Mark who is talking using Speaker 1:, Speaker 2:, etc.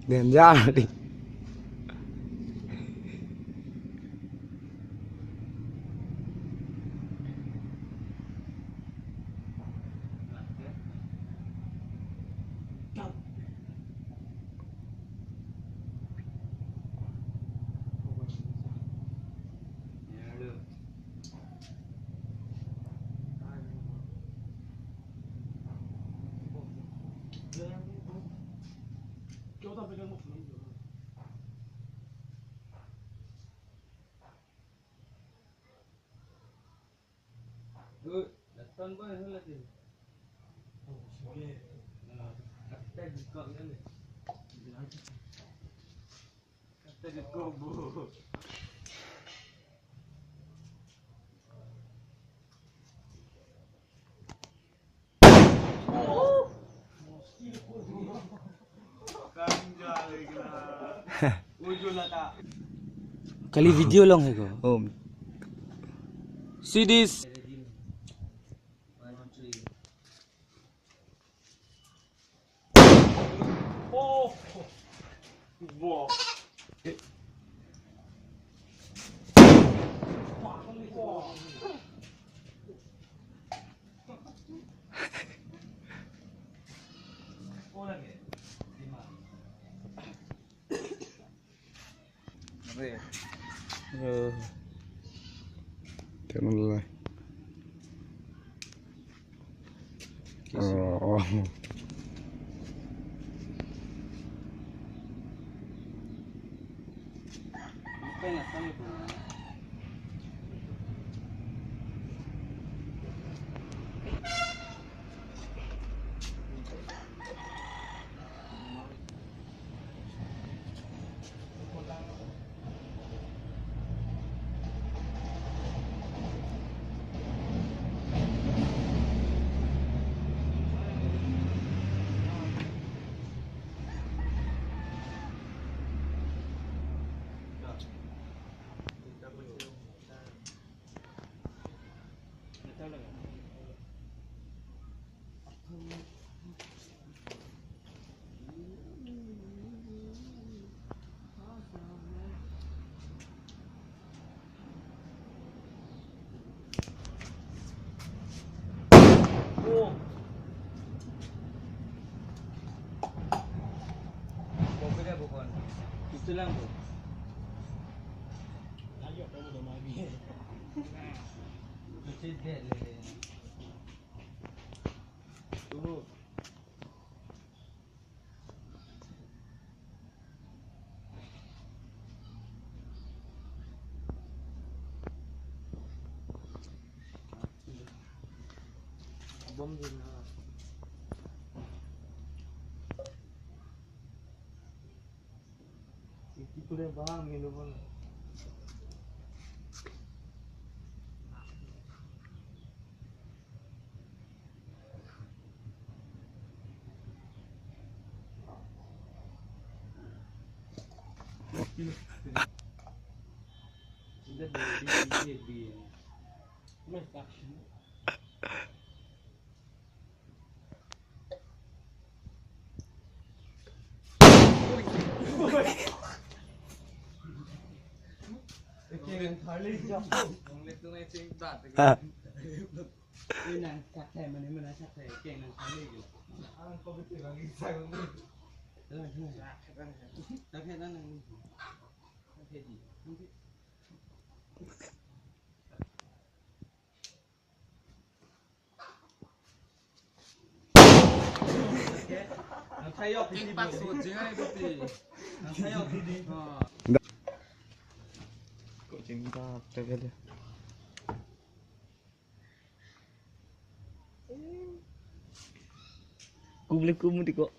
Speaker 1: Đèn ra đi.
Speaker 2: Datang boleh lagi. Oh, sige. Kata di kau ni. Kata di kau bu.
Speaker 3: Kali video long hai ko.
Speaker 1: Oh.
Speaker 3: See this.
Speaker 2: Oh. Wow. Oh lagi.
Speaker 1: Jangan lah. Oh.
Speaker 2: Apa yang asal itu? Bukan. Itu lang tu. Ayok kamu dah magi. Mesti dia le. Tunggu. Bom dia. Itu dia bang ini pun. Sudah di. Mas action. Ini nak cakap mana mana cakap, keng nak cakap lagi. Alang kau betul lagi saya ni. Alang cakap mana ni? Cakap di. Saya pergi pasut jangan itu. Saya pergi.
Speaker 1: Kok cinta jaga dia. Ku boleh kumu di kok.